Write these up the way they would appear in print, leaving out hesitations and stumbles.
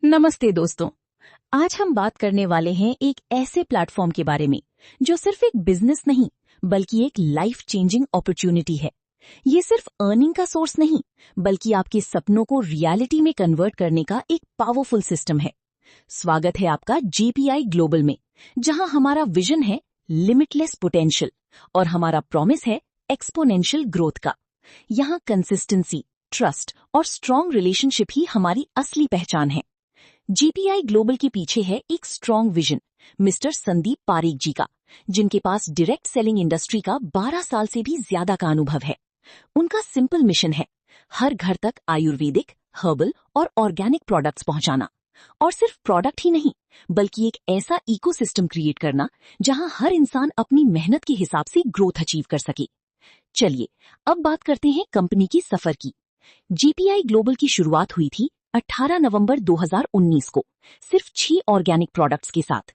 नमस्ते दोस्तों। आज हम बात करने वाले हैं एक ऐसे प्लेटफॉर्म के बारे में जो सिर्फ एक बिजनेस नहीं बल्कि एक लाइफ चेंजिंग अपॉर्चुनिटी है। ये सिर्फ अर्निंग का सोर्स नहीं बल्कि आपके सपनों को रियलिटी में कन्वर्ट करने का एक पावरफुल सिस्टम है। स्वागत है आपका जेपीआई ग्लोबल में, जहां हमारा विजन है लिमिटलेस पोटेंशियल और हमारा प्रॉमिस है एक्सपोनेंशियल ग्रोथ का। यहाँ कंसिस्टेंसी, ट्रस्ट और स्ट्रॉन्ग रिलेशनशिप ही हमारी असली पहचान है। जेपीआई ग्लोबल के पीछे है एक strong vision mister Sandeep Parekh ji का, जिनके पास डायरेक्ट सेलिंग इंडस्ट्री का 12 साल से भी ज्यादा का अनुभव है। उनका सिंपल मिशन है हर घर तक आयुर्वेदिक, हर्बल और ऑर्गेनिक प्रोडक्ट्स पहुंचाना। और सिर्फ प्रोडक्ट ही नहीं बल्कि एक ऐसा इकोसिस्टम क्रिएट करना जहां हर इंसान अपनी मेहनत के हिसाब से ग्रोथ अचीव कर सके। चलिए अब बात करते हैं कंपनी की सफर की। जेपीआई ग्लोबल की शुरुआत हुई थी 18 नवंबर 2019 को सिर्फ 6 ऑर्गेनिक प्रोडक्ट्स के साथ।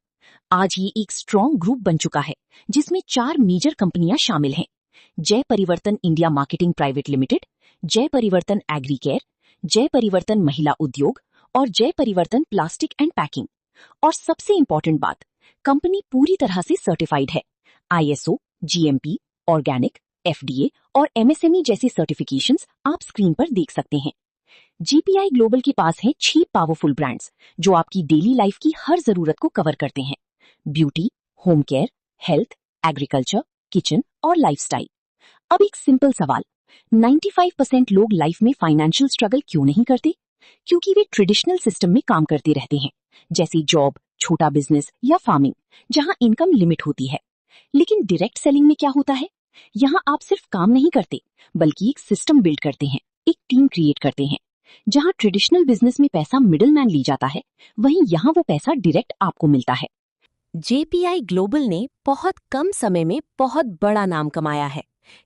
आज ये एक स्ट्रॉन्ग ग्रुप बन चुका है जिसमें 4 मेजर कंपनियां शामिल हैं। जय परिवर्तन इंडिया मार्केटिंग प्राइवेट लिमिटेड, जय परिवर्तन एग्री केयर, जय परिवर्तन महिला उद्योग और जय परिवर्तन प्लास्टिक एंड पैकिंग। और सबसे इम्पोर्टेंट बात, कंपनी पूरी तरह से सर्टिफाइड है। आईएसओ, जीएमपी, ऑर्गेनिक, एफडीए और एमएसएमई जैसी सर्टिफिकेशंस आप स्क्रीन पर देख सकते हैं। जेपीआई ग्लोबल के पास है 6 पावरफुल ब्रांड्स जो आपकी डेली लाइफ की हर जरूरत को कवर करते हैं। Beauty, home care, health, agriculture, kitchen और लाइफस्टाइल। अब एक सिंपल सवाल, 95% लोग लाइफ में फाइनेंशियल स्ट्रगल क्यों नहीं करते? क्योंकि वे ट्रेडिशनल सिस्टम में काम करते रहते हैं, जैसे जॉब, छोटा बिजनेस या फार्मिंग, जहां इनकम लिमिट होती है। लेकिन डायरेक्ट सेलिंग में क्या होता है? यहाँ आप सिर्फ काम नहीं करते बल्कि एक सिस्टम बिल्ड करते हैं, एक टीम क्रिएट करते हैं। जहां ट्रेडिशनल बिजनेस में पैसा मिडिलमैन ली जाता है, वहीं यहाँ वो पैसा डायरेक्ट आपको मिलता है। जेपीआई ग्लोबल ने बहुत कम समय में बहुत बड़ा नाम कमाया है।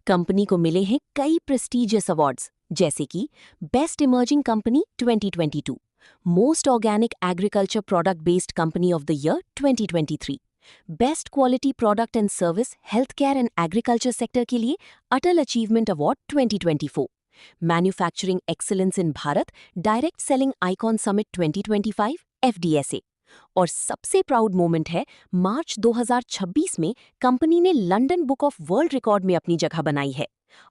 कंपनी को मिले हैं कई प्रेस्टीजियस अवार्ड्स, जैसे कि best emerging company 2022, most organic agriculture product based company of the year 2023, best quality product and service health care and agriculture sector के लिए Atal achievement award 2024, manufacturing excellence in Bharat direct selling icon summit 2025 FDSA. और सबसे proud moment है मार्च 2026 में company ने London book of world record में अपनी जगह बनाई है।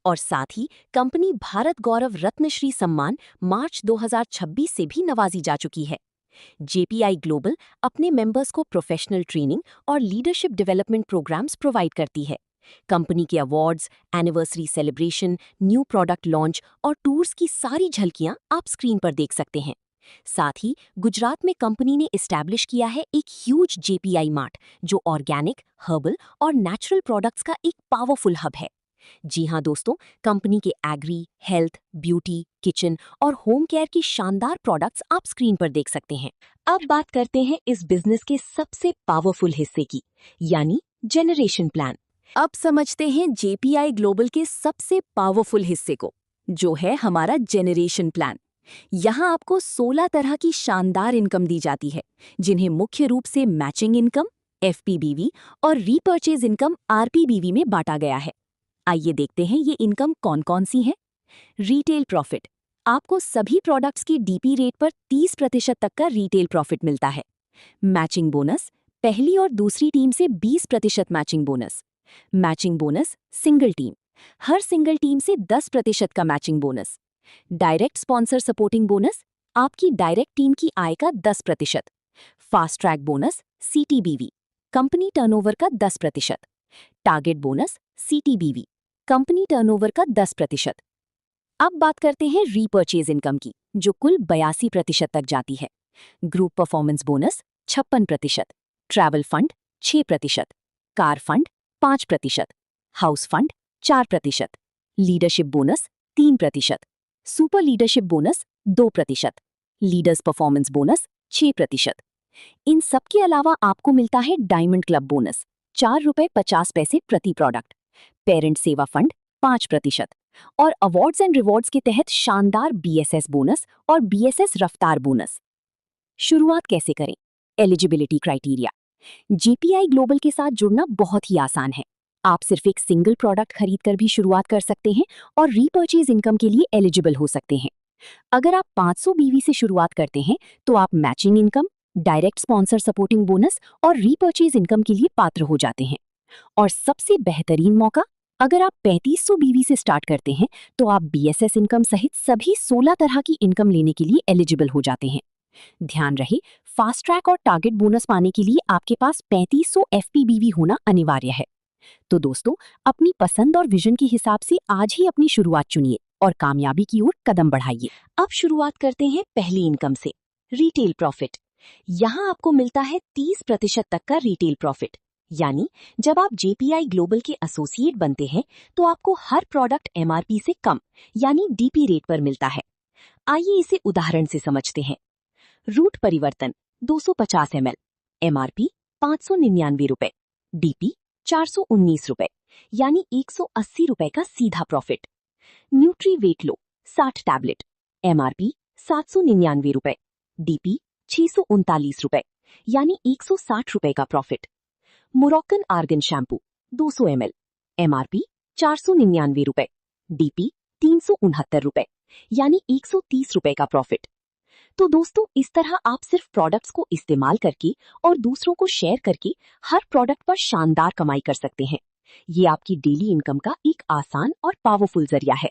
और साथ ही कंपनी भारत गौरव रत्नश्री सम्मान मार्च 2026 से भी नवाजी जा चुकी है। जेपीआई ग्लोबल अपने मेंबर्स को प्रोफेशनल ट्रेनिंग और लीडरशिप डेवलपमेंट प्रोग्राम्स प्रोवाइड करती है। कंपनी के awards, anniversary celebration, new product launch और टूर्स की सारी झलकियां आप स्क्रीन पर देख सकते हैं। साथ ही गुजरात में कंपनी ने एस्टैब्लिश किया है एक ह्यूज जेपीआई मार्ट, जो ऑर्गेनिक, हर्बल और नेचुरल प्रोडक्ट्स का एक पावरफुल हब है। जी हाँ दोस्तों, कंपनी के एग्री, हेल्थ, ब्यूटी, किचन और होम केयर की शानदार प्रोडक्ट्स आप स्क्रीन पर देख सकते हैं। अब बात करते हैं इस बिजनेस के सबसे पावरफुल हिस्से की, यानी जेनरेशन प्लान। अब समझते हैं जेपीआई ग्लोबल के सबसे पावरफुल हिस्से को, जो है हमारा जेनरेशन प्लान। यहाँ आपको 16 तरह की शानदार इनकम दी जाती है, जिन्हें मुख्य रूप से मैचिंग इनकम, एफपीबीवी और रीपर्चेज इनकम आरपीबीवी में बांटा गया है। आइए देखते हैं ये इनकम कौन कौन सी हैं। रिटेल प्रॉफिट, आपको सभी प्रोडक्ट्स की डीपी रेट पर 30% तक का रिटेल प्रॉफिट मिलता है। मैचिंग बोनस, पहली और दूसरी टीम से 20% matching bonus. Matching bonus single team, हर सिंगल टीम से 10% का matching bonus. Direct sponsor supporting bonus, आपकी डायरेक्ट टीम की आय का 10%। Fast track bonus CTBV, company turnover का 10%। Target bonus CTBV, company turnover का 10%। अब बात करते हैं रीपर्चेज इनकम की, जो कुल 82% तक जाती है। Group performance bonus 56%, travel fund 6%, car fund 5%, house fund 4%, leadership bonus 3%, super leadership bonus 2%, leaders performance bonus 6%। इन सब के अलावा आपको मिलता है डायमंड क्लब बोनस ₹4.50 प्रति प्रोडक्ट, पेरेंट सेवा फंड 5% और अवार्ड्स एंड रिवॉर्ड्स के तहत शानदार बीएसएस बोनस और बीएसएस रफ्तार बोनस। शुरुआत कैसे करें? एलिजिबिलिटी क्राइटेरिया, जेपीआई ग्लोबल के साथ जुड़ना बहुत ही आसान है। आप सिर्फ एक सिंगल प्रोडक्ट खरीदकर भी शुरुआत कर सकते हैं और रीपर्चेज इनकम के लिए एलिजिबल हो सकते हैं। अगर आप 500 बीवी से शुरुआत करते हैं तो आप matching income, direct sponsor supporting bonus और रीपर्चेज इनकम के लिए पात्र हो जाते हैं। और सबसे बेहतरीन मौका, अगर आप 3500 बीवी से स्टार्ट करते हैं तो आप बीएसएस इनकम सहित सभी 16 तरह की इनकम लेने के लिए एलिजिबल हो जाते हैं। ध्यान रहे, फास्ट ट्रैक और टारगेट बोनस पाने के लिए आपके पास 3500 एफपीबीवी होना अनिवार्य है। तो दोस्तों, अपनी पसंद और विजन के हिसाब से आज ही अपनी शुरुआत चुनिए और कामयाबी की ओर कदम बढ़ाइए। अब शुरुआत करते हैं पहली इनकम से, रिटेल प्रॉफिट। यहाँ आपको मिलता है 30% तक का रिटेल प्रॉफिट। यानी जब आप जेपीआई ग्लोबल के एसोसिएट बनते हैं तो आपको हर प्रोडक्ट एमआरपी से कम यानी डीपी रेट पर मिलता है। आइए इसे उदाहरण से समझते हैं। रूट परिवर्तन 250 ml, एमआरपी 599 रुपए, डीपी 419 रुपए, यानी 180 रुपए का सीधा प्रॉफिट। न्यूट्री वेट लो 60 टैबलेट, एमआरपी 799 रुपए, डीपी 639 रुपए, यानी 160 रुपए का profit. Moroccan argon shampoo 200 ml, MRP 499 रुपए, डीपी 369 रुपए, यानी 130 रुपए का प्रॉफिट। तो दोस्तों, इस तरह आप सिर्फ प्रोडक्ट्स को इस्तेमाल करके और दूसरों को शेयर करके हर प्रोडक्ट पर शानदार कमाई कर सकते हैं। ये आपकी डेली इनकम का एक आसान और पावरफुल जरिया है।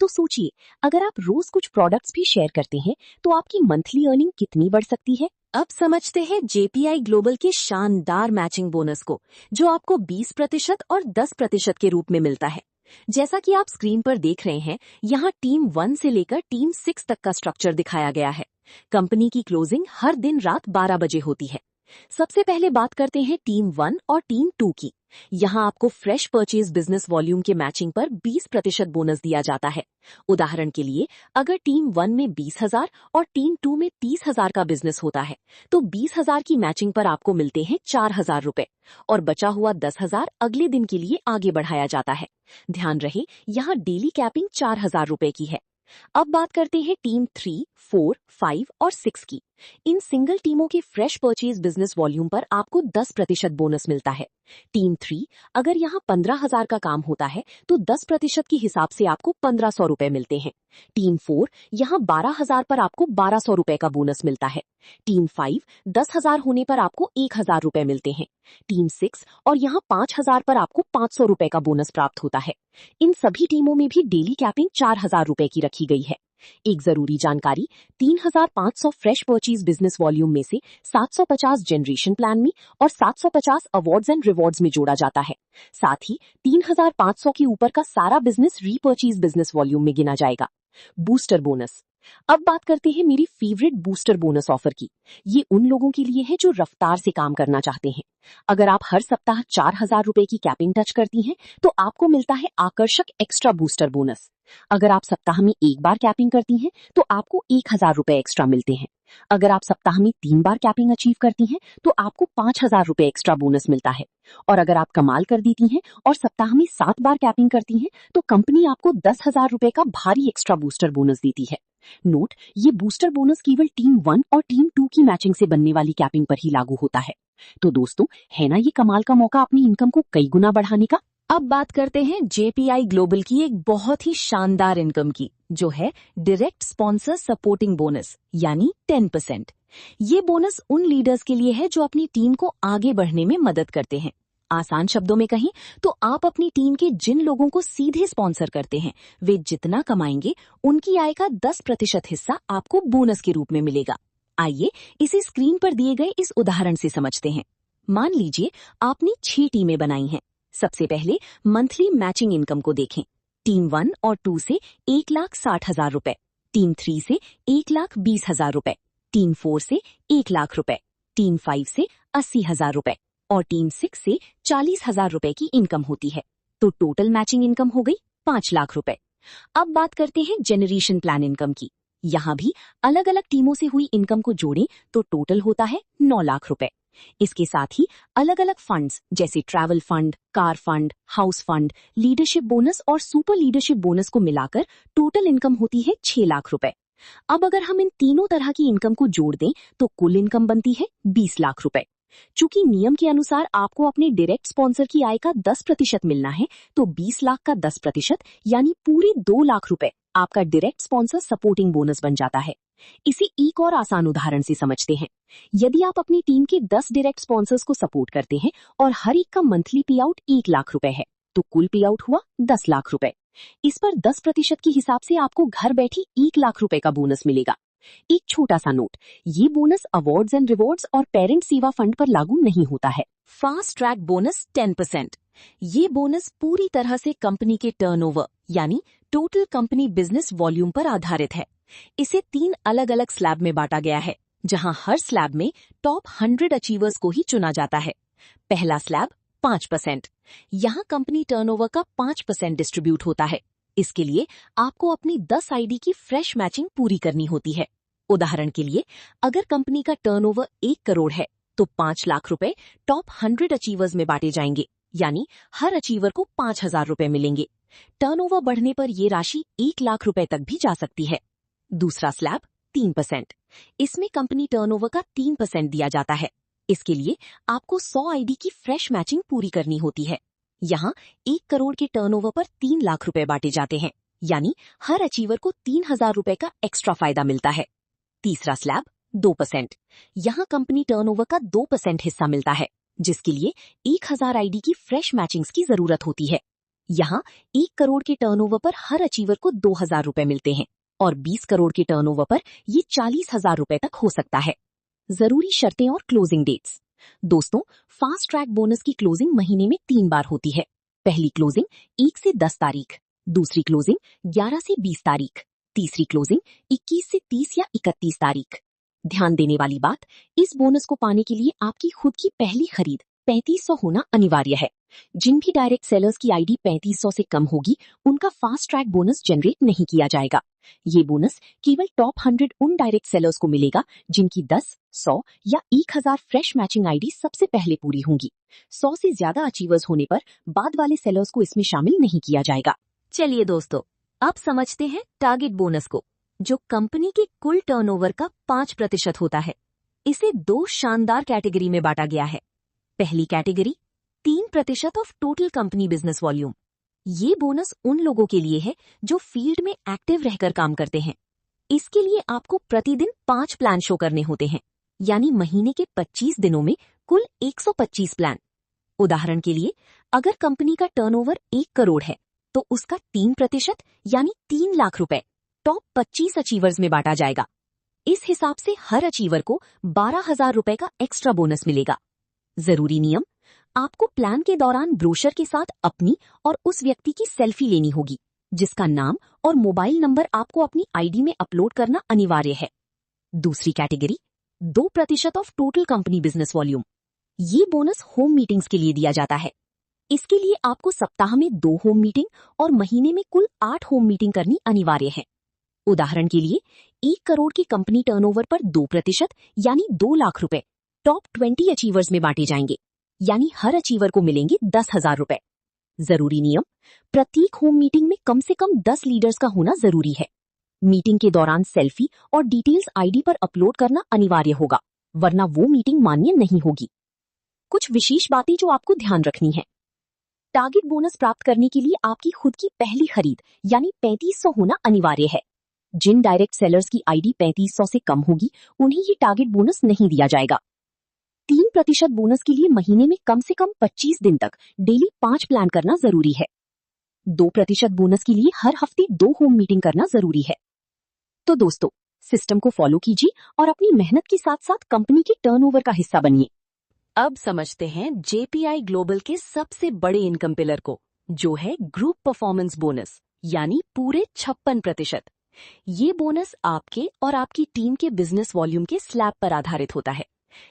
तो सोचिए, अगर आप रोज कुछ प्रोडक्ट्स भी शेयर करते हैं तो आपकी मंथली अर्निंग कितनी बढ़ सकती है। अब समझते हैं जेपीआई ग्लोबल के शानदार मैचिंग बोनस को, जो आपको 20% और 10% के रूप में मिलता है। जैसा कि आप स्क्रीन पर देख रहे हैं, यहाँ टीम 1 से लेकर टीम 6 तक का स्ट्रक्चर दिखाया गया है। कंपनी की क्लोजिंग हर दिन रात 12 बजे होती है। सबसे पहले बात करते हैं टीम 1 और टीम 2 की। यहाँ आपको फ्रेश परचेज बिजनेस वॉल्यूम के मैचिंग पर 20% बोनस दिया जाता है। उदाहरण के लिए, अगर टीम 1 में 20,000 और टीम 2 में 30,000 का बिजनेस होता है तो 20,000 की मैचिंग पर आपको मिलते हैं 4,000 रुपए और बचा हुआ 10,000 अगले दिन के लिए आगे बढ़ाया जाता है। ध्यान रहे, यहाँ डेली कैपिंग 4,000 रुपए की है। अब बात करते हैं टीम 3, 4, 5 और 6 की। इन सिंगल टीमों के फ्रेश परचेज बिजनेस वॉल्यूम पर आपको 10% बोनस मिलता है। टीम 3, अगर यहाँ 15,000 का काम होता है तो 10% के हिसाब से आपको 1,500 रुपए मिलते हैं। टीम 4, यहाँ 12,000 पर आपको 1,200 रुपए का बोनस मिलता है। टीम 5, 10,000 होने पर आपको 1,000 रुपए मिलते हैं। टीम 6 और यहाँ 5,000 पर आपको 500 रुपए का बोनस प्राप्त होता है। इन सभी टीमों में भी डेली कैपिंग 4,000 रुपए की रखी गई है। एक जरूरी जानकारी, 3,500 फ्रेश परचेज बिजनेस वॉल्यूम में से 750 जनरेशन प्लान में और 750 अवार्ड्स एंड रिवॉर्ड्स में जोड़ा जाता है। साथ ही 3,500 के ऊपर का सारा बिजनेस रीपर्चेज बिजनेस वॉल्यूम में गिना जाएगा। Booster bonus. अब बात करते हैं मेरी फेवरेट बूस्टर बोनस ऑफर की। ये उन लोगों के लिए है जो रफ्तार से काम करना चाहते हैं। अगर आप हर सप्ताह 4,000 रुपए की कैपिंग टच करती हैं तो आपको मिलता है आकर्षक एक्स्ट्रा बूस्टर बोनस। अगर आप सप्ताह में एक बार कैपिंग करती हैं तो आपको 1,000 रुपए एक्स्ट्रा मिलते हैं। अगर आप सप्ताह में 3 बार कैपिंग अचीव करती हैं तो आपको 5,000 रुपए एक्स्ट्रा बोनस मिलता है। और अगर आप कमाल कर देती हैं और सप्ताह में 7 बार कैपिंग करती हैं तो कंपनी आपको 10,000 रुपए का भारी एक्स्ट्रा बूस्टर बोनस देती है। नोट, ये बूस्टर बोनस केवल टीम 1 और टीम 2 की मैचिंग से बनने वाली कैपिंग पर ही लागू होता है। तो दोस्तों, है ना ये कमाल का मौका अपनी इनकम को कई गुना बढ़ाने का। अब बात करते हैं जेपीआई ग्लोबल की एक बहुत ही शानदार इनकम की, जो है डायरेक्ट स्पॉन्सर सपोर्टिंग बोनस यानी 10%। ये बोनस उन लीडर्स के लिए है जो अपनी टीम को आगे बढ़ने में मदद करते हैं। आसान शब्दों में कहें तो आप अपनी टीम के जिन लोगों को सीधे स्पॉन्सर करते हैं, वे जितना कमाएंगे उनकी आय का 10% हिस्सा आपको बोनस के रूप में मिलेगा। आइए इसे स्क्रीन पर दिए गए इस उदाहरण से समझते हैं। मान लीजिए आपने 6 टीमें बनाई हैं। सबसे पहले मंथली मैचिंग इनकम को देखें। टीम 1 और 2 से 1,60,000 रुपए, टीम 3 से 1,20,000 रुपए, टीम 4 से 1,00,000 रुपए, टीम 5 से 80,000 रुपए और टीम 6 से 40,000 रुपए की इनकम होती है। तो टोटल मैचिंग इनकम हो गई 5 लाख रुपए। अब बात करते हैं जनरेशन प्लान इनकम की। यहाँ भी अलग अलग टीमों से हुई इनकम को जोड़ें तो टोटल होता है 9 लाख रुपए। इसके साथ ही अलग अलग फंड्स जैसे travel fund, car fund, house fund, leadership bonus और सुपर लीडरशिप बोनस को मिलाकर टोटल इनकम होती है 6 लाख रुपए। अब अगर हम इन तीनों तरह की इनकम को जोड़ दें तो कुल इनकम बनती है 20 लाख रुपए। चूंकि नियम के अनुसार आपको अपने डायरेक्ट स्पॉन्सर की आय का 10% मिलना है, तो 20 लाख का 10% यानी पूरे 2 लाख रुपए आपका डायरेक्ट स्पॉन्सर सपोर्टिंग बोनस बन जाता है। इसे एक और आसान उदाहरण से समझते हैं। यदि आप अपनी टीम के 10 डायरेक्ट स्पॉन्सर्स को सपोर्ट करते हैं और हर एक का मंथली पे आउट 1 लाख रुपए है, तो कुल पे आउट हुआ 10 लाख रुपए। इस पर 10% के हिसाब से आपको घर बैठी 1 लाख रुपए का बोनस मिलेगा। एक छोटा सा नोट, ये बोनस अवार्ड्स एंड रिवॉर्ड्स और पेरेंट सेवा फंड पर लागू नहीं होता है। Fast track bonus 10%। ये बोनस पूरी तरह से कंपनी के टर्नओवर यानी टोटल कंपनी बिजनेस वॉल्यूम पर आधारित है। इसे 3 अलग अलग स्लैब में बांटा गया है, जहां हर स्लैब में टॉप 100 अचीवर्स को ही चुना जाता है। पहला स्लैब 5%। यहाँ कंपनी टर्नओवर का 5% डिस्ट्रीब्यूट होता है। इसके लिए आपको अपनी 10 आईडी की फ्रेश मैचिंग पूरी करनी होती है। उदाहरण के लिए, अगर कंपनी का टर्नओवर 1 करोड़ है, तो 5 लाख रुपए टॉप 100 अचीवर्स में बांटे जाएंगे, यानी हर अचीवर को 5,000 रुपए मिलेंगे। टर्नओवर बढ़ने पर ये राशि 1 लाख रुपए तक भी जा सकती है। दूसरा स्लैब 3%। इसमें कंपनी टर्नओवर का 3% दिया जाता है। इसके लिए आपको 100 आईडी की फ्रेश मैचिंग पूरी करनी होती है। यहाँ 1 करोड़ के टर्नओवर पर 3 लाख रुपए बांटे जाते हैं, यानी हर अचीवर को 3,000 रुपए का एक्स्ट्रा फायदा मिलता है। तीसरा स्लैब 2%। यहाँ कंपनी टर्नओवर का 2% हिस्सा मिलता है, जिसके लिए 1000 आईडी की फ्रेश मैचिंग्स की जरूरत होती है। यहाँ 1 करोड़ के टर्नओवर पर हर अचीवर को 2,000 रुपए मिलते हैं और 20 करोड़ के टर्नओवर पर ये 40,000 रुपए तक हो सकता है। जरूरी शर्तें और क्लोजिंग डेट्स। दोस्तों, फास्ट ट्रैक बोनस की क्लोजिंग महीने में 3 बार होती है। पहली क्लोजिंग 1 से 10 तारीख, दूसरी क्लोजिंग 11 से 20 तारीख, तीसरी क्लोजिंग 21 से 30 या 31 तारीख। ध्यान देने वाली बात, इस बोनस को पाने के लिए आपकी खुद की पहली खरीद 3500 होना अनिवार्य है। जिन भी डायरेक्ट सेलर्स की आईडी 3500 से कम होगी, उनका फास्ट ट्रैक बोनस जनरेट नहीं किया जाएगा। ये बोनस केवल टॉप 100 उन डायरेक्ट सेलर्स को मिलेगा जिनकी 10, 100 या 1000 फ्रेश मैचिंग आईडी सबसे पहले पूरी होंगी। 100 से ज्यादा अचीवर्स होने पर बाद वाले सेलर्स को इसमें शामिल नहीं किया जाएगा। चलिए दोस्तों, अब समझते हैं टारगेट बोनस को, जो कंपनी के कुल टर्नओवर का 5% होता है। इसे 2 शानदार कैटेगरी में बांटा गया है। पहली category 3% of total company business volume. ये बोनस उन लोगों के लिए है जो फील्ड में एक्टिव रहकर काम करते हैं। इसके लिए आपको प्रतिदिन 5 प्लान शो करने होते हैं, यानी महीने के 25 दिनों में कुल 125 प्लान। उदाहरण के लिए, अगर कंपनी का टर्नओवर 1 करोड़ है, तो उसका 3% यानी 3 लाख रुपए टॉप 25 अचीवर्स में बांटा जाएगा। इस हिसाब से हर अचीवर को 12,000 रुपए का एक्स्ट्रा बोनस मिलेगा। जरूरी नियम, आपको प्लान के दौरान ब्रोशर के साथ अपनी और उस व्यक्ति की सेल्फी लेनी होगी, जिसका नाम और मोबाइल नंबर आपको अपनी आईडी में अपलोड करना अनिवार्य है। दूसरी category 2% of total company business volume. ये बोनस होम मीटिंग्स के लिए दिया जाता है। इसके लिए आपको सप्ताह में 2 होम मीटिंग और महीने में कुल 8 होम मीटिंग करनी अनिवार्य है। उदाहरण के लिए, 1 करोड़ की कंपनी टर्नओवर पर 2% यानी 2 लाख रुपए टॉप 20 अचीवर्स में बांटे जाएंगे, यानी हर अचीवर को मिलेंगे 10,000 रुपए। जरूरी नियम, प्रत्येक होम मीटिंग में कम से कम 10 लीडर्स का होना जरूरी है। मीटिंग के दौरान सेल्फी और डिटेल्स आईडी पर अपलोड करना अनिवार्य होगा, वरना वो मीटिंग मान्य नहीं होगी। कुछ विशेष बातें जो आपको ध्यान रखनी है। टारगेट बोनस प्राप्त करने के लिए आपकी खुद की पहली खरीद यानी 3500 होना अनिवार्य है। जिन डायरेक्ट सेलर्स की आईडी 3500 से कम होगी, उन्हें ये टारगेट बोनस नहीं दिया जाएगा। 3% बोनस के लिए महीने में कम से कम 25 दिन तक डेली 5 प्लान करना जरूरी है। 2% बोनस के लिए हर हफ्ते 2 होम मीटिंग करना जरूरी है। तो दोस्तों, सिस्टम को फॉलो कीजिए और अपनी मेहनत के साथ साथ कंपनी के टर्नओवर का हिस्सा बनिए। अब समझते हैं जेपीआई ग्लोबल के सबसे बड़े इनकम पिलर को, जो है ग्रुप परफॉर्मेंस बोनस, यानी पूरे 56%। ये बोनस आपके और आपकी टीम के बिजनेस वॉल्यूम के स्लैब पर आधारित होता है।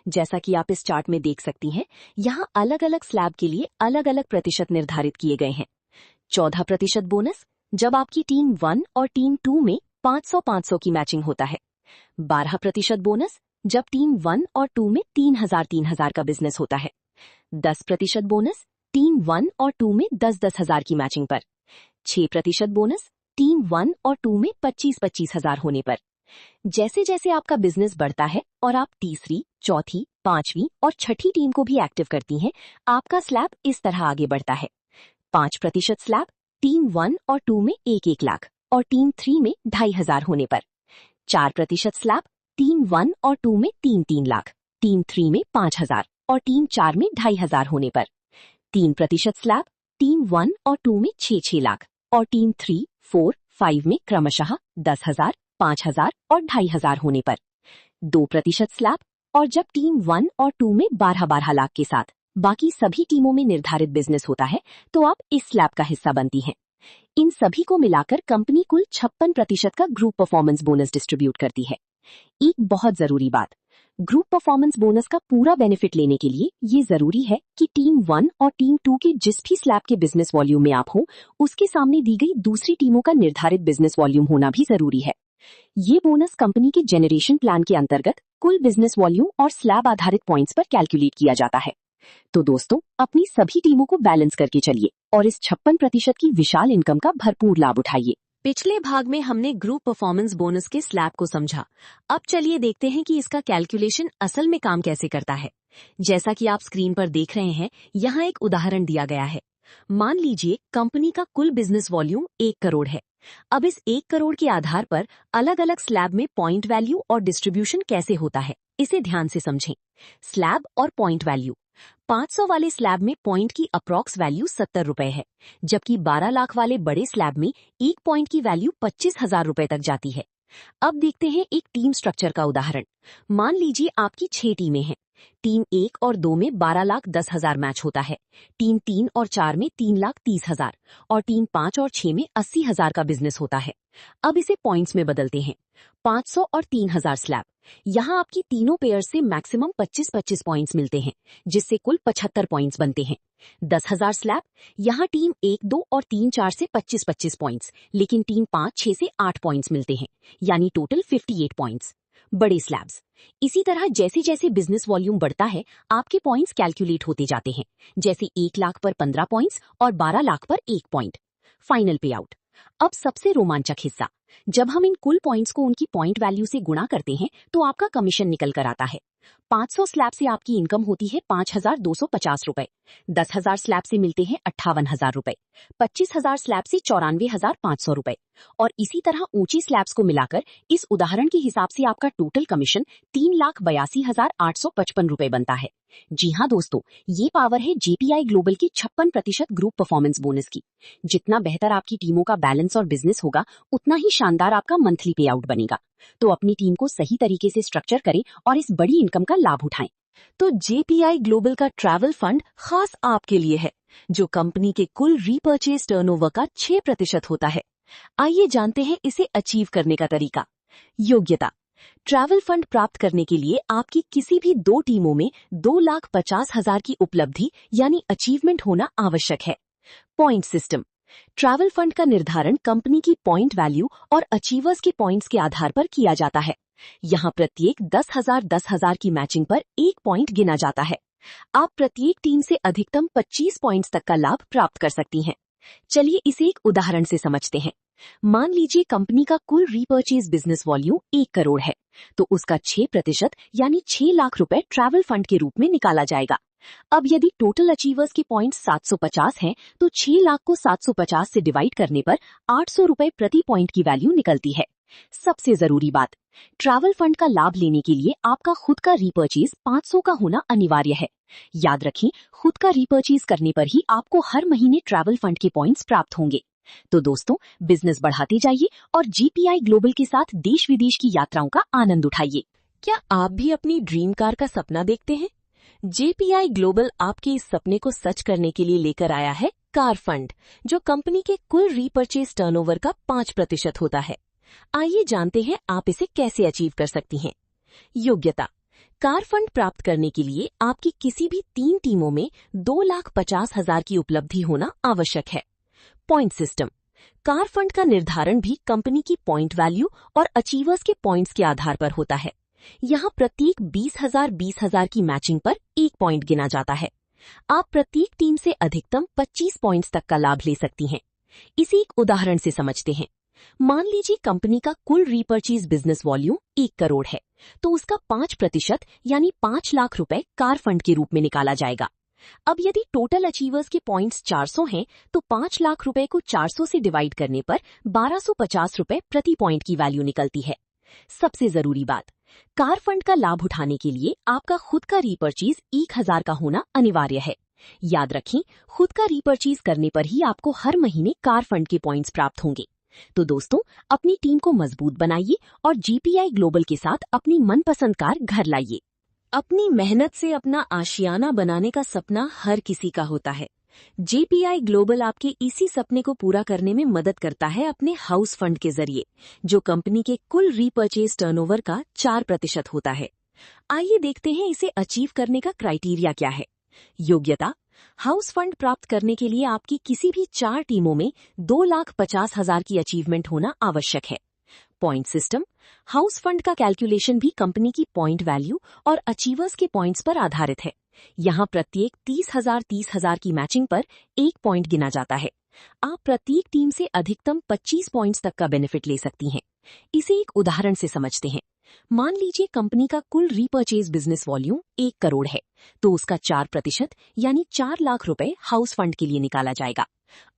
जैसा कि आप इस चार्ट में देख सकती हैं, यहाँ अलग अलग स्लैब के लिए अलग अलग प्रतिशत निर्धारित किए गए हैं। 14% बोनस जब आपकी टीम 1 और टीम 2 में 500-500 की मैचिंग होता है। 12% बोनस जब टीम 1 और 2 में 3,000-3,000 का बिजनेस होता है। 10% बोनस टीम 1 और 2 में 10-10 हजार की मैचिंग पर। 6% बोनस टीम 1 और 2 में 25-25 हजार होने पर। जैसे जैसे आपका बिजनेस बढ़ता है और आप तीसरी, चौथी, 5वीं और 6ठी टीम को भी एक्टिव करती हैं, आपका स्लैब इस तरह आगे बढ़ता है। 5% स्लैब टीम 1 और 2 में 1-1 लाख, और टीम 3 में 2,500 होने पर। 4% स्लैब टीम 1 और 2 में 3-3 लाख, टीम 3 में 5,000 और टीम 4 में 2,500 होने पर। 3% स्लैब टीम 1 और 2 में 6-6 लाख और टीम 3, 4, 5 में क्रमशः 10,000, 5,000 और 2,500 होने पर। 2% स्लैब और जब टीम 1 और 2 में 12-12 लाख के साथ बाकी सभी टीमों में निर्धारित बिजनेस होता है तो आप इस स्लैब का हिस्सा बनती हैं। इन सभी को मिलाकर कंपनी कुल 56% का ग्रुप परफॉर्मेंस बोनस डिस्ट्रीब्यूट करती है। एक बहुत जरूरी बात, ग्रुप परफॉर्मेंस बोनस का पूरा बेनिफिट लेने के लिए ये जरूरी है कि टीम 1 और टीम 2 के जिस भी स्लैब के बिजनेस वॉल्यूम में आप हो उसके सामने दी गई दूसरी टीमों का निर्धारित बिजनेस वॉल्यूम होना भी जरूरी है। ये बोनस कंपनी के जेनरेशन प्लान के अंतर्गत कुल बिजनेस वॉल्यूम और स्लैब आधारित पॉइंट्स पर कैलकुलेट किया जाता है। तो दोस्तों, अपनी सभी टीमों को बैलेंस करके चलिए और इस 56% की विशाल इनकम का भरपूर लाभ उठाइए। पिछले भाग में हमने ग्रुप परफॉर्मेंस बोनस के स्लैब को समझा। अब चलिए देखते हैं कि इसका कैलकुलेशन असल में काम कैसे करता है। जैसा कि आप स्क्रीन पर देख रहे हैं, यहाँ एक उदाहरण दिया गया है। मान लीजिए कंपनी का कुल बिजनेस वॉल्यूम 1 करोड़ है। अब इस 1 करोड़ के आधार पर अलग अलग स्लैब में पॉइंट वैल्यू और डिस्ट्रीब्यूशन कैसे होता है, इसे ध्यान से समझें। स्लैब और पॉइंट वैल्यू। 500 वाले स्लैब में पॉइंट की अप्रॉक्स वैल्यू 70 रुपए है, जबकि 12 लाख वाले बड़े स्लैब में एक पॉइंट की वैल्यू 25,000 रुपए तक जाती है। अब देखते हैं एक टीम स्ट्रक्चर का उदाहरण। मान लीजिए आपकी 6 टीमें हैं। टीम 1 और 2 में 12,10,000 मैच होता है, टीम 3 और 4 में 3,30,000 और टीम 5 और 6 में 80,000 का बिजनेस होता है। अब इसे पॉइंट्स में बदलते हैं। 500 और 3,000 स्लैब। यहाँ आपकी तीनों पेयर से मैक्सिमम 25-25 पॉइंट्स मिलते हैं, जिससे कुल 75 पॉइंट्स बनते हैं। 10,000 स्लैब। यहाँ टीम 1, 2 और 3, 4 से 25-25 पॉइंट्स, लेकिन टीम 5, 6 से 8 पॉइंट्स मिलते हैं, यानी टोटल 58 पॉइंट्स। बड़े स्लैब्स। इसी तरह जैसे जैसे बिजनेस वॉल्यूम बढ़ता है आपके पॉइंट्स कैलकुलेट होते जाते हैं, जैसे 1 लाख पर 15 पॉइंट्स और 12 लाख पर 1 पॉइंट। फाइनल पे आउट। अब सबसे रोमांचक हिस्सा, जब हम इन कुल पॉइंट्स को उनकी पॉइंट वैल्यू से गुणा करते हैं तो आपका कमीशन निकल कर आता है। 500 स्लैब से आपकी इनकम होती है 5,250 रुपए, 10,000 स्लैब से मिलते हैं 58,000 रुपए, 25,000 स्लैब से 94,500 रुपए और इसी तरह ऊंची स्लैब्स को मिलाकर इस उदाहरण के हिसाब से आपका टोटल कमीशन 3,82,855 रुपए बनता है। जी हाँ दोस्तों, ये पावर है जेपीआई ग्लोबल की 56% ग्रुप परफॉर्मेंस बोनस की। जितना बेहतर आपकी टीमों का बैलेंस और बिजनेस होगा, उतना ही शानदार आपका मंथली पे आउट बनेगा। तो अपनी टीम को सही तरीके से स्ट्रक्चर करें और इस बड़ी इनकम का लाभ उठाएं। तो जेपीआई ग्लोबल का ट्रैवल फंड खास आपके लिए है, जो कंपनी के कुल रीपर्चेज टर्नओवर का 6% होता है। आइए जानते हैं इसे अचीव करने का तरीका। योग्यता। ट्रैवल फंड प्राप्त करने के लिए आपकी किसी भी 2 टीमों में 2,50,000 की उपलब्धि यानी अचीवमेंट होना आवश्यक है। Point system. ट्रैवल फंड का निर्धारण कंपनी की पॉइंट वैल्यू और अचीवर्स के पॉइंट्स के आधार पर किया जाता है। यहाँ प्रत्येक 10,000 की मैचिंग पर 1 पॉइंट गिना जाता है। आप प्रत्येक टीम से अधिकतम 25 पॉइंट्स तक का लाभ प्राप्त कर सकती हैं। चलिए इसे एक उदाहरण से समझते हैं। मान लीजिए कंपनी का कुल रीपर्चेज बिजनेस वॉल्यूम 1 करोड़ है, तो उसका 6% यानी 6 लाख रुपए ट्रैवल फंड के रूप में निकाला जाएगा। अब यदि टोटल अचीवर्स के पॉइंट 750 हैं, तो 6 लाख को 750 से डिवाइड करने पर 800 रुपए प्रति पॉइंट की वैल्यू निकलती है। सबसे जरूरी बात, ट्रैवल फंड का लाभ लेने के लिए आपका खुद का रीपर्चेज 500 का होना अनिवार्य है। याद रखें, खुद का रीपर्चेज करने पर ही आपको हर महीने ट्रैवल फंड के पॉइंट्स प्राप्त होंगे। तो दोस्तों, बिजनेस बढ़ाते जाइए और जीपीआई ग्लोबल के साथ देश विदेश की यात्राओं का आनंद उठाइए। क्या आप भी अपनी ड्रीम कार का सपना देखते हैं? जेपीआई ग्लोबल आपके इस सपने को सच करने के लिए लेकर आया है कार फंड, जो कंपनी के कुल रीपर्चेज टर्नओवर का 5% होता है। आइए जानते हैं आप इसे कैसे अचीव कर सकती हैं। योग्यता। कार फंड प्राप्त करने के लिए आपकी किसी भी 3 टीमों में 2,50,000 की उपलब्धि होना आवश्यक है। Point system. कार फंड का निर्धारण भी कंपनी की पॉइंट वैल्यू और अचीवर्स के पॉइंट्स के आधार पर होता है। यहाँ प्रत्येक 20,000 की मैचिंग पर 1 पॉइंट गिना जाता है। आप प्रत्येक टीम से अधिकतम 25 पॉइंट्स तक का लाभ ले सकती हैं। इसे एक उदाहरण से समझते हैं। मान लीजिए कंपनी का कुल रीपर्चेज बिजनेस वॉल्यूम 1 करोड़ है, तो उसका 5% यानी 5 लाख रुपए कार फंड के रूप में निकाला जाएगा। अब यदि टोटल अचीवर्स के पॉइंट्स 400 हैं, तो 5 लाख रुपए को 400 से डिवाइड करने पर 1250 रुपए प्रति पॉइंट की वैल्यू निकलती है। सबसे जरूरी बात, कार फंड का लाभ उठाने के लिए आपका खुद का रीपर्चेज 1000 का होना अनिवार्य है। याद रखें, खुद का रीपर्चेज करने पर ही आपको हर महीने कार फंड के पॉइंट्स प्राप्त होंगे। तो दोस्तों, अपनी टीम को मजबूत बनाइए और जीपीआई ग्लोबल के साथ अपनी मनपसंद कार घर लाइए। अपनी मेहनत से अपना आशियाना बनाने का सपना हर किसी का होता है। जेपीआई ग्लोबल आपके इसी सपने को पूरा करने में मदद करता है अपने हाउस फंड के जरिए, जो कंपनी के कुल रीपर्चेज टर्नओवर का 4% होता है। आइए देखते हैं इसे अचीव करने का क्राइटेरिया क्या है। योग्यता, हाउस फंड प्राप्त करने के लिए आपकी किसी भी 4 टीमों में 2,50,000 की अचीवमेंट होना आवश्यक है। पॉइंट सिस्टम, हाउस फंड का कैलकुलेशन भी कंपनी की पॉइंट वैल्यू और अचीवर्स के पॉइंट्स पर आधारित है। यहाँ प्रत्येक 30,000 की मैचिंग पर 1 पॉइंट गिना जाता है। आप प्रत्येक टीम से अधिकतम 25 पॉइंट्स तक का बेनिफिट ले सकती हैं। इसे एक उदाहरण से समझते हैं। मान लीजिए कंपनी का कुल रीपर्चेज बिजनेस वॉल्यूम 1 करोड़ है, तो उसका 4% यानी 4 लाख रुपए हाउस फंड के लिए निकाला जाएगा।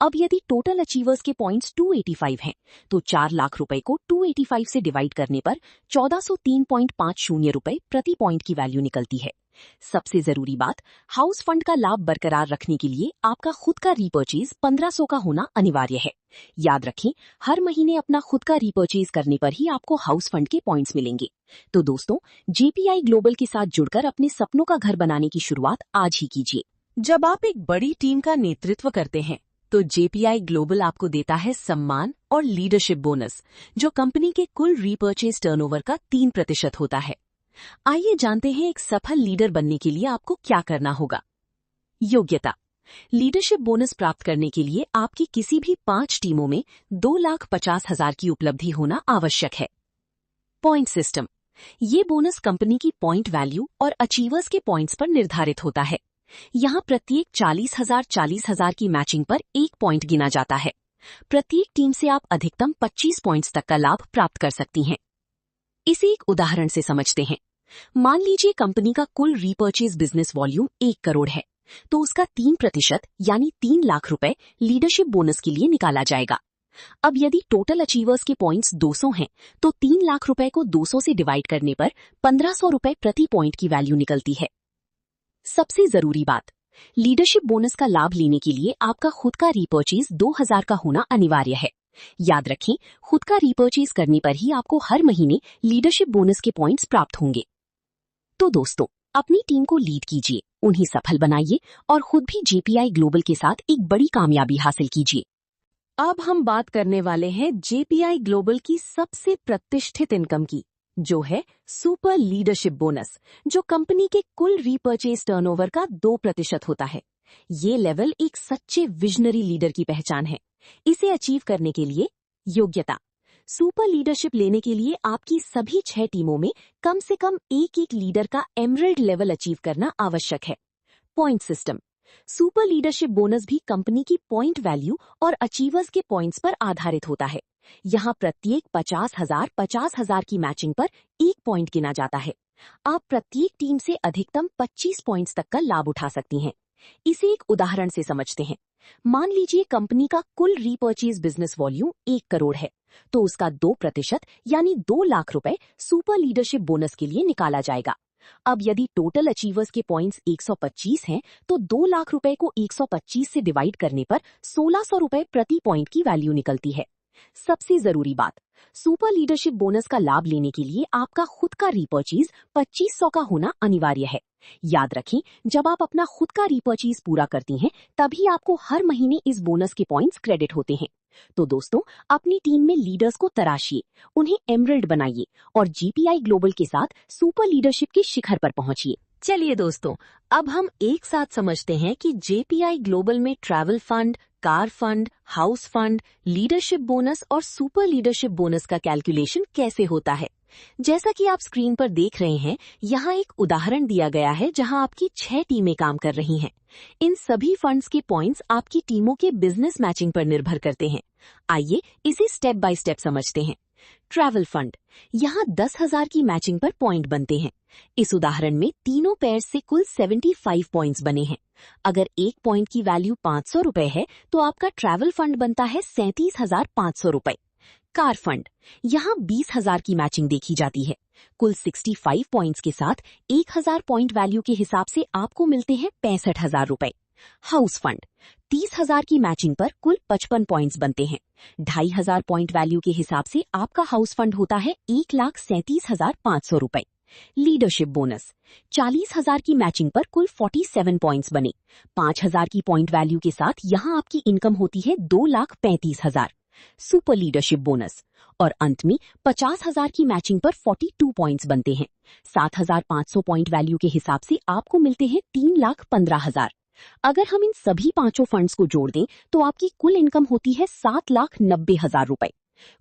अब यदि टोटल अचीवर्स के पॉइंट्स 285 हैं, तो 4 लाख रुपए को 285 से डिवाइड करने पर 1403.50 रुपए प्रति पॉइंट की वैल्यू निकलती है। सबसे जरूरी बात, हाउस फंड का लाभ बरकरार रखने के लिए आपका खुद का रीपर्चेज 1500 का होना अनिवार्य है। याद रखें, हर महीने अपना खुद का रीपर्चेज करने पर ही आपको हाउस फंड के पॉइंट्स मिलेंगे। तो दोस्तों, जेपीआई ग्लोबल के साथ जुड़कर अपने सपनों का घर बनाने की शुरुआत आज ही कीजिए। जब आप एक बड़ी टीम का नेतृत्व करते हैं, तो जेपीआई ग्लोबल आपको देता है सम्मान और लीडरशिप बोनस, जो कंपनी के कुल रीपर्चेज टर्नओवर का 3% होता है। आइए जानते हैं एक सफल लीडर बनने के लिए आपको क्या करना होगा। योग्यता, लीडरशिप बोनस प्राप्त करने के लिए आपकी किसी भी 5 टीमों में 2,50,000 की उपलब्धि होना आवश्यक है। पॉइंट सिस्टम, ये बोनस कंपनी की पॉइंट वैल्यू और अचीवर्स के पॉइंट्स पर निर्धारित होता है। यहाँ प्रत्येक 40,000 की मैचिंग पर 1 पॉइंट गिना जाता है। प्रत्येक टीम से आप अधिकतम 25 पॉइंट्स तक का लाभ प्राप्त कर सकती हैं। इसे एक उदाहरण से समझते हैं। मान लीजिए कंपनी का कुल रीपर्चेज बिजनेस वॉल्यूम 1 करोड़ है, तो उसका 3% यानी 3 लाख रुपए लीडरशिप बोनस के लिए निकाला जाएगा। अब यदि टोटल अचीवर्स के पॉइंट्स 200 हैं, तो 3 लाख रुपए को 200 से डिवाइड करने पर 1500 रुपए प्रति पॉइंट की वैल्यू निकलती है। सबसे जरूरी बात, लीडरशिप बोनस का लाभ लेने के लिए आपका खुद का रीपर्चेज 2000 का होना अनिवार्य है। याद रखें, खुद का रीपर्चेज करने पर ही आपको हर महीने लीडरशिप बोनस के पॉइंट्स प्राप्त होंगे। तो दोस्तों, अपनी टीम को लीड कीजिए, उन्हें सफल बनाइए और खुद भी जेपीआई ग्लोबल के साथ एक बड़ी कामयाबी हासिल कीजिए। अब हम बात करने वाले हैं जेपीआई ग्लोबल की सबसे प्रतिष्ठित इनकम की, जो है सुपर लीडरशिप बोनस, जो कंपनी के कुल रीपर्चेज टर्नओवर का 2% होता है। ये लेवल एक सच्चे विजनरी लीडर की पहचान है। इसे अचीव करने के लिए योग्यता, सुपर लीडरशिप लेने के लिए आपकी सभी 6 टीमों में कम से कम एक लीडर का एमरल्ड लेवल अचीव करना आवश्यक है। Point system, super leadership bonus भी कंपनी की पॉइंट वैल्यू और अचीवर्स के पॉइंट्स पर आधारित होता है। यहाँ प्रत्येक 50,000 की मैचिंग पर 1 पॉइंट गिना जाता है। आप प्रत्येक टीम से अधिकतम 25 पॉइंट्स तक का लाभ उठा सकती हैं। इसे एक उदाहरण से समझते हैं। मान लीजिए कंपनी का कुल रीपर्चेज बिजनेस वॉल्यूम 1 करोड़ है, तो उसका 2% यानी 2 लाख रुपए सुपर लीडरशिप बोनस के लिए निकाला जाएगा। अब यदि टोटल अचीवर्स के पॉइंट्स 125 हैं, तो 2 लाख रुपए को 125 से डिवाइड करने पर 1600 रुपए प्रति पॉइंट की वैल्यू निकलती है। सबसे जरूरी बात, सुपर लीडरशिप बोनस का लाभ लेने के लिए आपका खुद का रीपर्चेज 2500 का होना अनिवार्य है। याद रखें, जब आप अपना खुद का रीपर्चेज पूरा करती हैं, तभी आपको हर महीने इस बोनस के पॉइंट्स क्रेडिट होते हैं। तो दोस्तों, अपनी टीम में लीडर्स को तराशिए, उन्हें एमरल्ड बनाइए और जीपीआई ग्लोबल के साथ सुपर लीडरशिप के शिखर पर पहुंचिए। चलिए दोस्तों, अब हम एक साथ समझते हैं कि जेपीआई ग्लोबल में travel fund, car fund, house fund, leadership bonus और सुपर लीडरशिप बोनस का कैलकुलेशन कैसे होता है। जैसा कि आप स्क्रीन पर देख रहे हैं, यहाँ एक उदाहरण दिया गया है जहाँ आपकी 6 टीमें काम कर रही हैं। इन सभी फंड्स के पॉइंट्स आपकी टीमों के बिजनेस मैचिंग पर निर्भर करते हैं। आइए इसे स्टेप बाय स्टेप समझते हैं। ट्रैवल फंड, यहाँ 10,000 की मैचिंग पर पॉइंट बनते हैं। इस उदाहरण में तीनों पेयर से कुल 75 पॉइंट्स बने हैं। अगर एक पॉइंट की वैल्यू 500 रुपए है तो आपका ट्रैवल फंड बनता है 37,500 रुपए। कार फंड, यहाँ 20,000 की मैचिंग देखी जाती है। कुल 65 पॉइंट्स के साथ 1,000 पॉइंट वैल्यू के हिसाब से आपको मिलते हैं 65,000 रुपए। हाउस फंड, 30,000 की मैचिंग पर कुल 55 पॉइंट्स बनते हैं। 2,500 पॉइंट वैल्यू के हिसाब से आपका हाउस फंड होता है 1,37,500 रुपए। लीडरशिप बोनस, 40,000 की मैचिंग पर कुल 47 पॉइंट्स बने। 5,000 की पॉइंट वैल्यू के साथ यहाँ आपकी इनकम होती है 2,35,000। सुपर लीडरशिप बोनस, और अंत में 50,000 की मैचिंग पर 42 पॉइंट्स बनते हैं। 7,500 पॉइंट वैल्यू के हिसाब से आपको मिलते हैं 3,15,000। अगर हम इन सभी पांचों फंड्स को जोड़ दें तो आपकी कुल इनकम होती है 7,90,000 रुपए।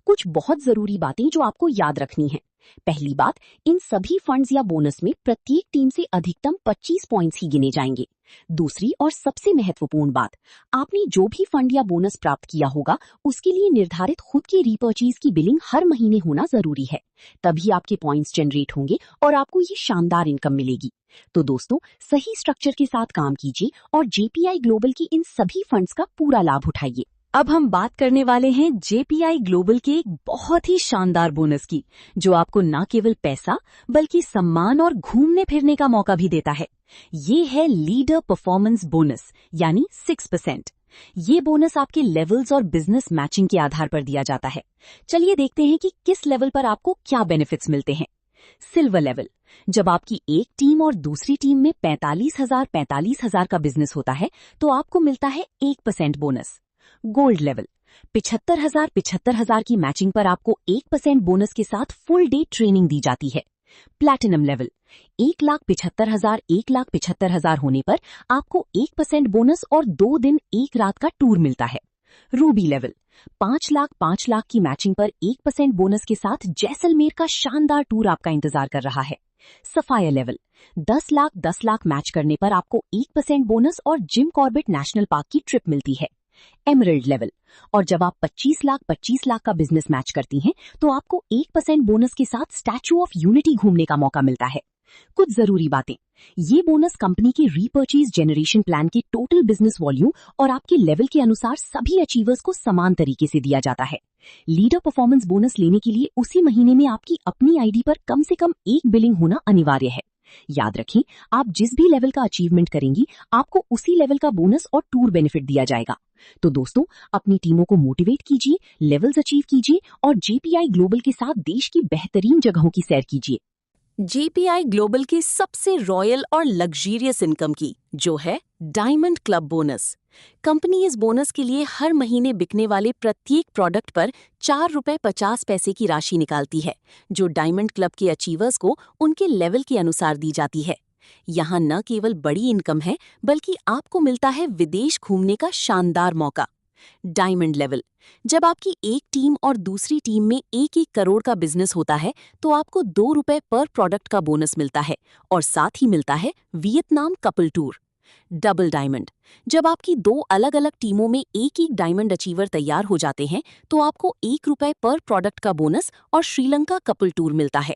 कुछ बहुत जरूरी बातें जो आपको याद रखनी है। पहली बात, इन सभी फंड्स या बोनस में प्रत्येक टीम से अधिकतम 25 पॉइंट्स ही गिने जाएंगे। दूसरी और सबसे महत्वपूर्ण बात, आपने जो भी फंड या बोनस प्राप्त किया होगा उसके लिए निर्धारित खुद की रीपर्चेज की बिलिंग हर महीने होना जरूरी है। तभी आपके पॉइंट्स जनरेट होंगे और आपको ये शानदार इनकम मिलेगी। तो दोस्तों, सही स्ट्रक्चर के साथ काम कीजिए और जेपीआई ग्लोबल की इन सभी फंड्स का पूरा लाभ उठाइए। अब हम बात करने वाले हैं जेपीआई ग्लोबल के एक बहुत ही शानदार बोनस की, जो आपको न केवल पैसा बल्कि सम्मान और घूमने फिरने का मौका भी देता है। ये है लीडर परफॉर्मेंस बोनस, यानी 6%। ये बोनस आपके लेवल्स और बिजनेस मैचिंग के आधार पर दिया जाता है। चलिए देखते हैं कि किस लेवल पर आपको क्या बेनिफिट्स मिलते हैं। सिल्वर लेवल, जब आपकी एक टीम और दूसरी टीम में 45,000 का बिजनेस होता है तो आपको मिलता है 1% बोनस। गोल्ड लेवल, 75,000 की मैचिंग पर आपको 1% बोनस के साथ फुल डे ट्रेनिंग दी जाती है। प्लैटिनम लेवल, 1,75,000 होने पर आपको 1% बोनस और 2 दिन 1 रात का टूर मिलता है। रूबी लेवल, 5,00,000 की मैचिंग पर 1% बोनस के साथ जैसलमेर का शानदार टूर आपका इंतजार कर रहा है। सफायर लेवल, 10,00,000 मैच करने पर आपको 1% बोनस और जिम कॉर्बेट नेशनल पार्क की ट्रिप मिलती है। एमरल्ड लेवल, और जब आप 25,00,000 का बिजनेस मैच करती हैं तो आपको 1% बोनस के साथ स्टैच्यू ऑफ यूनिटी घूमने का मौका मिलता है। कुछ जरूरी बातें, ये बोनस कंपनी के रीपर्चेज जनरेशन प्लान के टोटल बिजनेस वॉल्यूम और आपके लेवल के अनुसार सभी अचीवर्स को समान तरीके से दिया जाता है। लीडर परफॉर्मेंस बोनस लेने के लिए उसी महीने में आपकी अपनी आईडी पर कम से कम एक बिलिंग होना अनिवार्य है। याद रखें, आप जिस भी लेवल का अचीवमेंट करेंगी आपको उसी लेवल का बोनस और टूर बेनिफिट दिया जाएगा। तो दोस्तों, अपनी टीमों को मोटिवेट कीजिए, लेवल्स अचीव कीजिए और जेपीआई ग्लोबल के साथ देश की बेहतरीन जगहों की सैर कीजिए। जेपीआई ग्लोबल की सबसे रॉयल और लग्जरियस इनकम की, जो है डायमंड क्लब बोनस। कंपनी इस बोनस के लिए हर महीने बिकने वाले प्रत्येक प्रोडक्ट पर ₹4.50 की राशि निकालती है, जो डायमंड क्लब के अचीवर्स को उनके लेवल के अनुसार दी जाती है। यहाँ न केवल बड़ी इनकम है बल्कि आपको मिलता है विदेश घूमने का शानदार मौका। डायमंड लेवल, जब आपकी एक टीम और दूसरी टीम में 1-1 करोड़ का बिजनेस होता है तो आपको ₹2 पर प्रोडक्ट का बोनस मिलता है और साथ ही मिलता है Vietnam couple tour. Double diamond, जब आपकी 2 अलग अलग टीमों में 1-1 डायमंड अचीवर तैयार हो जाते हैं तो आपको ₹1 पर प्रोडक्ट का बोनस और श्रीलंका कपल टूर मिलता है।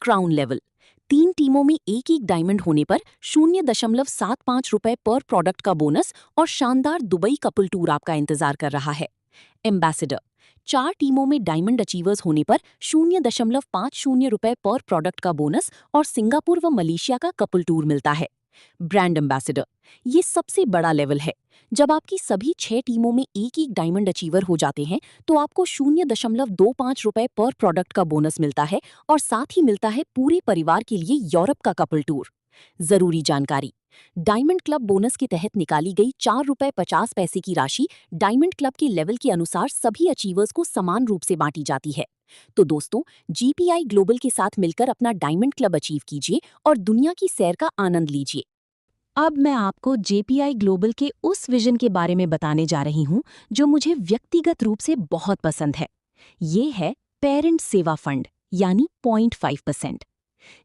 क्राउन लेवल, 3 टीमों में 1-1 डायमंड होने पर ₹0.75 पर प्रोडक्ट का बोनस और शानदार दुबई कपल टूर आपका इंतजार कर रहा है। एम्बेसडर, 4 टीमों में डायमंड अचीवर्स होने पर ₹0.50 पर प्रोडक्ट का बोनस और सिंगापुर व मलेशिया का कपल टूर मिलता है। ब्रांड एम्बेसडर, ये सबसे बड़ा लेवल है। जब आपकी सभी 6 टीमों में 1-1 डायमंड अचीवर हो जाते हैं तो आपको ₹0.25 पर प्रोडक्ट का बोनस मिलता है और साथ ही मिलता है पूरे परिवार के लिए यूरोप का कपल टूर। जरूरी जानकारी, डायमंड क्लब बोनस के तहत निकाली गई ₹4.50 की राशि डायमंड क्लब के लेवल के अनुसार सभी अचीवर्स को समान रूप से बांटी जाती है। तो दोस्तों, जीपीआई ग्लोबल के साथ मिलकर अपना डायमंड क्लब अचीव कीजिए और दुनिया की सैर का आनंद लीजिए। अब मैं आपको जेपीआई ग्लोबल के उस विजन के बारे में बताने जा रही हूं जो मुझे व्यक्तिगत रूप से बहुत पसंद है। ये है पेरेंट सेवा फंड, यानी 0.5%।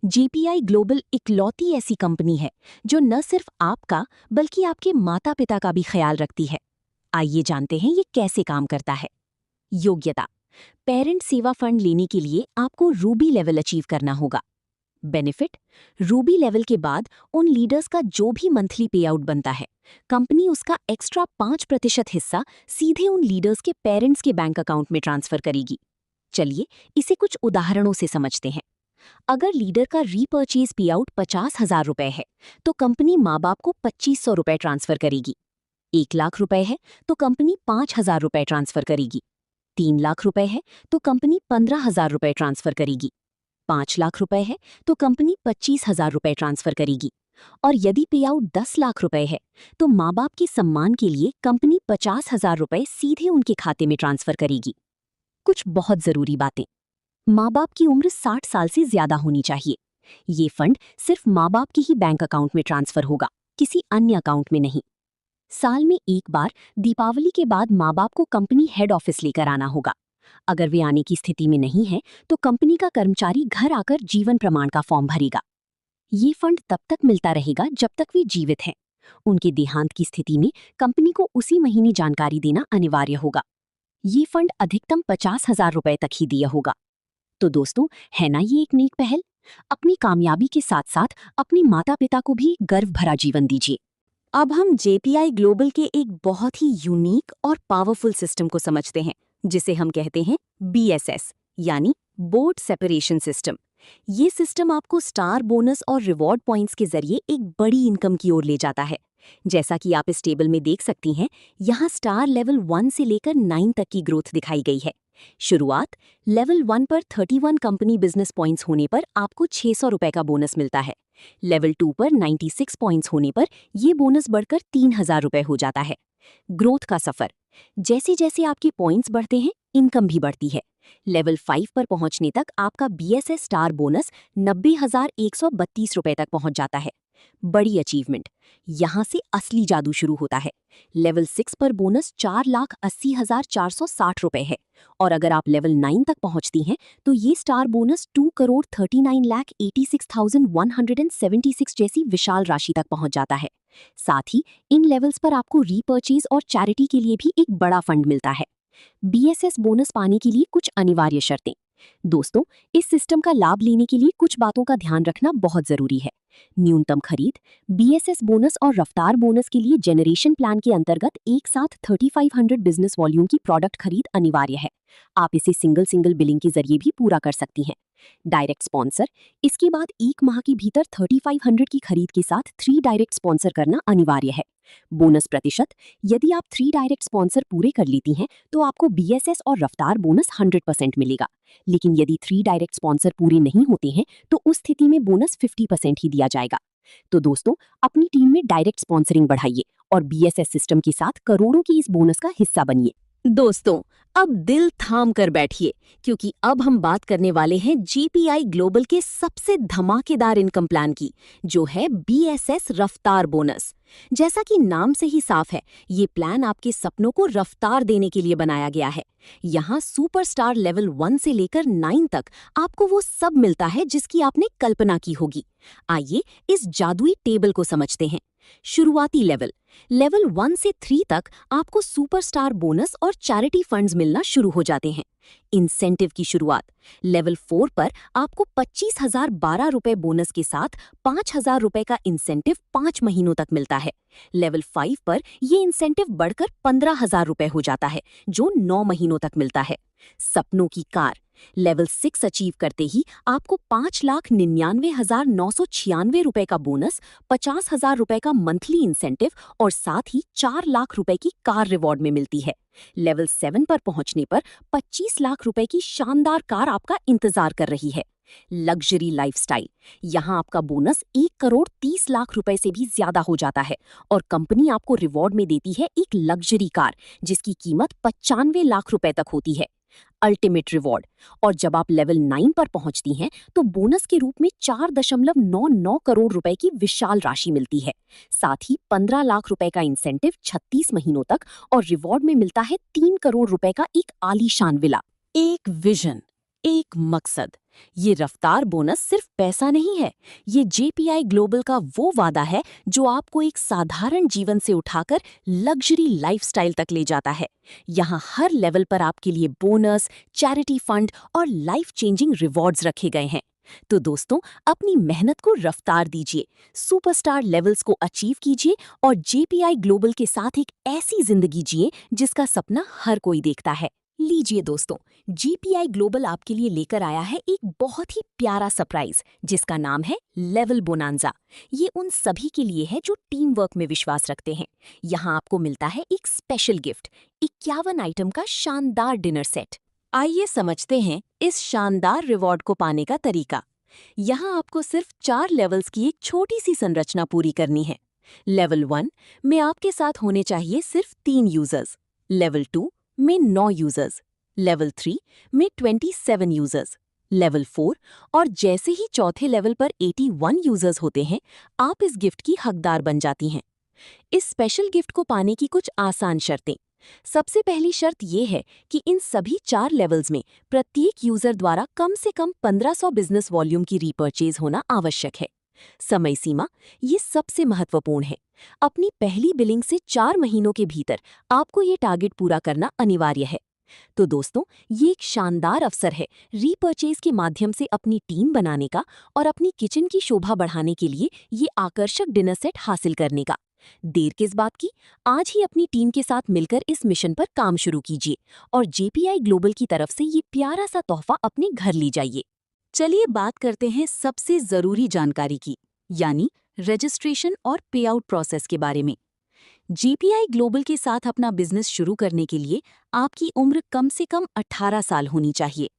जेपीआई ग्लोबल इकलौती ऐसी कंपनी है जो न सिर्फ आपका बल्कि आपके माता पिता का भी ख्याल रखती है। आइए जानते हैं ये कैसे काम करता है। योग्यता, पेरेंट सेवा फंड लेने के लिए आपको रूबी लेवल अचीव करना होगा। बेनिफिट, रूबी लेवल के बाद उन लीडर्स का जो भी मंथली पे आउट बनता है, कंपनी उसका एक्स्ट्रा 5% हिस्सा सीधे उन लीडर्स के पेरेंट्स के बैंक अकाउंट में ट्रांसफर करेगी। चलिए इसे कुछ उदाहरणों से समझते हैं। अगर लीडर का रीपर्चेज पे आउट 50,000 रुपए है, तो कंपनी माँ बाप को 2,500 रुपए ट्रांसफर करेगी। 1 लाख रुपए है तो कंपनी 5,000 रुपए ट्रांसफर करेगी। 3 लाख रुपए है तो कंपनी 15,000 रुपए ट्रांसफर करेगी। 5 लाख रुपए है तो कंपनी 25,000 रुपए ट्रांसफर करेगी। और यदि पे आउट 10 लाख रुपए है तो माँ बाप के सम्मान के लिए कंपनी 50,000 रुपए सीधे उनके खाते में ट्रांसफर करेगी। कुछ बहुत जरूरी बातें। माँ बाप की उम्र 60 साल से ज्यादा होनी चाहिए। ये फंड सिर्फ माँ बाप के ही बैंक अकाउंट में ट्रांसफर होगा, किसी अन्य अकाउंट में नहीं। साल में एक बार दीपावली के बाद माँ बाप को कंपनी हेड ऑफिस लेकर आना होगा। अगर वे आने की स्थिति में नहीं है तो कंपनी का कर्मचारी घर आकर जीवन प्रमाण का फॉर्म भरेगा। ये फंड तब तक मिलता रहेगा जब तक वे जीवित हैं। उनके देहांत की स्थिति में कंपनी को उसी महीने जानकारी देना अनिवार्य होगा। ये फंड अधिकतम 50,000 रुपए तक ही दिया होगा। तो दोस्तों, है ना ये एक नेक पहल? अपनी कामयाबी के साथ साथ अपने माता पिता को भी गर्व भरा जीवन दीजिए। अब हम जेपीआई ग्लोबल के एक बहुत ही यूनिक और पावरफुल सिस्टम को समझते हैं, जिसे हम कहते हैं बीएसएस, यानी बोर्ड सेपरेशन सिस्टम। ये सिस्टम आपको स्टार बोनस और रिवॉर्ड पॉइंट्स के जरिए एक बड़ी इनकम की ओर ले जाता है। जैसा कि आप इस टेबल में देख सकती हैं, यहाँ स्टार लेवल 1 से लेकर 9 तक की ग्रोथ दिखाई गई है। शुरुआत लेवल 1 पर 31 कंपनी बिजनेस पॉइंट्स होने पर आपको 600 रुपए का बोनस मिलता है। लेवल 2 पर 96 पॉइंट्स होने पर यह बोनस बढ़कर 3,000 रुपए हो जाता है। ग्रोथ का सफर, जैसे जैसे आपके पॉइंट्स बढ़ते हैं, इनकम भी बढ़ती है। लेवल 5 पर पहुंचने तक आपका बीएसएस स्टार बोनस 90,132 रुपए तक पहुंच जाता है। बड़ी अचीवमेंट, यहां से असली जादू शुरू होता है। लेवल 6 पर बोनस 4,80,460 रुपए है, और अगर आप लेवल 9 तक पहुंचती हैं तो ये स्टार बोनस 2,39,86,176 जैसी विशाल राशि तक पहुंच जाता है। साथ ही इन लेवल्स पर आपको रीपर्चेज और चैरिटी के लिए भी एक बड़ा फंड मिलता है। बीएसएस बोनस पाने के लिए कुछ अनिवार्य शर्तें। दोस्तों, इस सिस्टम का लाभ लेने के लिए कुछ बातों का ध्यान रखना बहुत जरूरी है। न्यूनतम खरीद, बीएसएस बोनस और रफ्तार बोनस के लिए जेनरेशन प्लान के अंतर्गत एक साथ 3500 बिजनेस वॉल्यूम की प्रोडक्ट खरीद अनिवार्य है। आप इसे सिंगल बिलिंग के जरिए भी पूरा कर सकती हैं। डायरेक्ट स्पॉन्सर, इसके बाद 1 माह के भीतर 3500 की खरीद के साथ 3 डायरेक्ट स्पॉन्सर करना अनिवार्य है। बोनस प्रतिशत, यदि आप 3 डायरेक्ट स्पॉन्सर पूरे कर लेती हैं तो आपको बीएसएस और रफ्तार बोनस 100% मिलेगा। लेकिन यदि 3 डायरेक्ट स्पॉन्सर पूरे नहीं होते हैं तो उस स्थिति में बोनस 50% ही दिया जाएगा। तो दोस्तों, अपनी टीम में डायरेक्ट स्पॉन्सरिंग बढ़ाइए और बीएसएस सिस्टम के साथ करोड़ों की इस बोनस का हिस्सा बनिए। दोस्तों, अब दिल थाम कर बैठिए, क्योंकि अब हम बात करने वाले हैं जेपीआई ग्लोबल के सबसे धमाकेदार इनकम प्लान की, जो है बीएसएस रफ्तार बोनस। जैसा कि नाम से ही साफ है, ये प्लान आपके सपनों को रफ्तार देने के लिए बनाया गया है। यहाँ सुपरस्टार लेवल 1 से लेकर 9 तक आपको वो सब मिलता है जिसकी आपने कल्पना की होगी। आइए इस जादुई टेबल को समझते हैं। शुरुआती लेवल 1 से 3 तक आपको सुपरस्टार बोनस और चैरिटी फंड्स मिलना शुरू हो जाते हैं। इंसेंटिव की शुरुआत लेवल 4 पर आपको 25,012 रुपए बोनस के साथ 5,000 रुपए का इंसेंटिव 5 महीनों तक मिलता है। लेवल 5 पर ये इंसेंटिव बढ़कर 15,000 रुपए हो जाता है, जो 9 महीनों तक मिलता है। सपनों की कार, लेवल 6 अचीव करते ही आपको 5,99,996 रुपए का बोनस, 50,000 रुपए का मंथली इंसेंटिव और साथ ही 4 लाख रुपए की कार रिवॉर्ड में मिलती है। लेवल 7 पर पहुंचने पर 25 लाख रुपए की शानदार कार आपका इंतजार कर रही है। लग्जरी लाइफस्टाइल, यहाँ आपका बोनस 1,30,00,000 रुपए से भी ज्यादा हो जाता है और कंपनी आपको रिवॉर्ड में देती है एक लग्जरी कार जिसकी कीमत 95 लाख रुपए तक होती है। अल्टीमेट रिवॉर्ड, और जब आप लेवल 9 पर पहुंचती हैं तो बोनस के रूप में 4.99 करोड़ रुपए की विशाल राशि मिलती है। साथ ही 15 लाख रुपए का इंसेंटिव 36 महीनों तक और रिवॉर्ड में मिलता है 3 करोड़ रुपए का एक आलीशान विला। एक विजन, एक मकसद। ये रफ्तार बोनस सिर्फ पैसा नहीं है, ये जेपीआई ग्लोबल का वो वादा है जो आपको एक साधारण जीवन से उठाकर लग्जरी लाइफस्टाइल तक ले जाता है। यहाँ हर लेवल पर आपके लिए बोनस, चैरिटी फंड और लाइफ चेंजिंग रिवॉर्ड्स रखे गए हैं। तो दोस्तों, अपनी मेहनत को रफ्तार दीजिए, सुपरस्टार लेवल्स को अचीव कीजिए और जेपीआई ग्लोबल के साथ एक ऐसी जिंदगी जिए जिसका सपना हर कोई देखता है। लीजिए दोस्तों, जेपीआई ग्लोबल आपके लिए लेकर आया है एक बहुत ही प्यारा सरप्राइज जिसका नाम है लेवल बोनांजा। ये उन सभी के लिए है जो टीम वर्क में विश्वास रखते हैं। यहाँ आपको मिलता है एक स्पेशल गिफ्ट, 51 आइटम का शानदार डिनर सेट। आइए समझते हैं इस शानदार रिवॉर्ड को पाने का तरीका। यहाँ आपको सिर्फ 4 लेवल्स की एक छोटी सी संरचना पूरी करनी है। लेवल 1 में आपके साथ होने चाहिए सिर्फ 3 यूजर्स, लेवल 2 में 9 यूजर्स, लेवल 3 में 27 यूजर्स, लेवल 4 और जैसे ही चौथे लेवल पर 81 यूजर्स होते हैं, आप इस गिफ्ट की हकदार बन जाती हैं। इस स्पेशल गिफ्ट को पाने की कुछ आसान शर्तें। सबसे पहली शर्त ये है कि इन सभी 4 लेवल्स में प्रत्येक यूजर द्वारा कम से कम 1500 बिजनेस वॉल्यूम की रीपर्चेज होना आवश्यक है। समय सीमा ये सबसे महत्वपूर्ण है। अपनी पहली बिलिंग से 4 महीनों के भीतर आपको ये टारगेट पूरा करना अनिवार्य है। तो दोस्तों, ये एक शानदार अवसर है रीपर्चेज के माध्यम से अपनी टीम बनाने का और अपनी किचन की शोभा बढ़ाने के लिए ये आकर्षक डिनर सेट हासिल करने का। देर किस बात की, आज ही अपनी टीम के साथ मिलकर इस मिशन पर काम शुरू कीजिए और जेपीआई ग्लोबल की तरफ से ये प्यारा सा तोहफा अपने घर ले जाइए। चलिए बात करते हैं सबसे जरूरी जानकारी की, यानी रजिस्ट्रेशन और पे आउट प्रोसेस के बारे में। जेपीआई ग्लोबल के साथ अपना बिजनेस शुरू करने के लिए आपकी उम्र कम से कम 18 साल होनी चाहिए।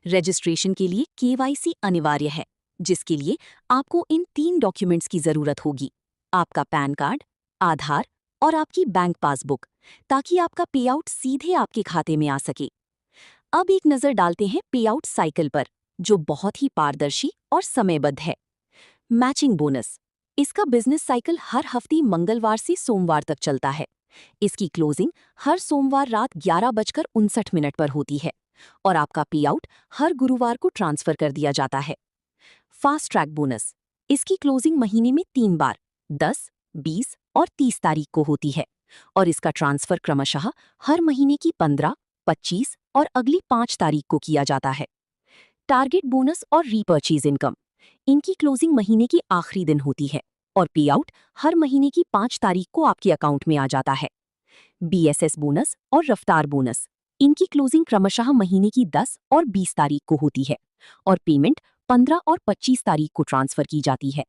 रजिस्ट्रेशन के लिए केवाईसी अनिवार्य है, जिसके लिए आपको इन 3 डॉक्यूमेंट्स की जरूरत होगी: आपका पैन कार्ड, आधार और आपकी बैंक पासबुक, ताकि आपका पे आउट सीधे आपके खाते में आ सके। अब एक नजर डालते हैं पे आउट साइकिल पर, जो बहुत ही पारदर्शी और समयबद्ध है। मैचिंग बोनस, इसका बिजनेस साइकिल हर हफ्ते मंगलवार से सोमवार तक चलता है। इसकी क्लोजिंग हर सोमवार रात 11:59 पर होती है और आपका पे आउट हर गुरुवार को ट्रांसफर कर दिया जाता है। फास्ट ट्रैक बोनस, इसकी क्लोजिंग महीने में 3 बार 10, 20 और 30 तारीख को होती है और इसका ट्रांसफर क्रमशः हर महीने की 15, 25 और अगली 5 तारीख को किया जाता है। टारगेट बोनस और रीपर्चेज इनकम, इनकी क्लोजिंग महीने की आखिरी दिन होती है और पे आउट हर महीने की 5 तारीख को आपके अकाउंट में आ जाता है। बीएसएस बोनस और रफ्तार बोनस, इनकी क्लोजिंग क्रमशः महीने की 10 और 20 तारीख को होती है और पेमेंट 15 और 25 तारीख को ट्रांसफर की जाती है।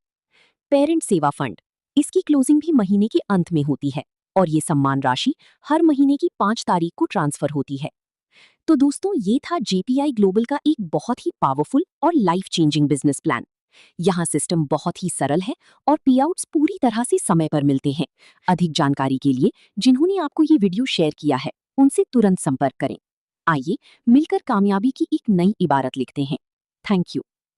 पेरेंट सेवा फंड, इसकी क्लोजिंग भी महीने के अंत में होती है और ये सम्मान राशि हर महीने की 5 तारीख को ट्रांसफर होती है। तो दोस्तों, ये था जेपीआई ग्लोबल का एक बहुत ही पावरफुल और लाइफ चेंजिंग बिजनेस प्लान। यहाँ सिस्टम बहुत ही सरल है और पे आउट्स पूरी तरह से समय पर मिलते हैं। अधिक जानकारी के लिए जिन्होंने आपको ये वीडियो शेयर किया है, उनसे तुरंत संपर्क करें। आइए मिलकर कामयाबी की एक नई इबारत लिखते हैं। Thank you.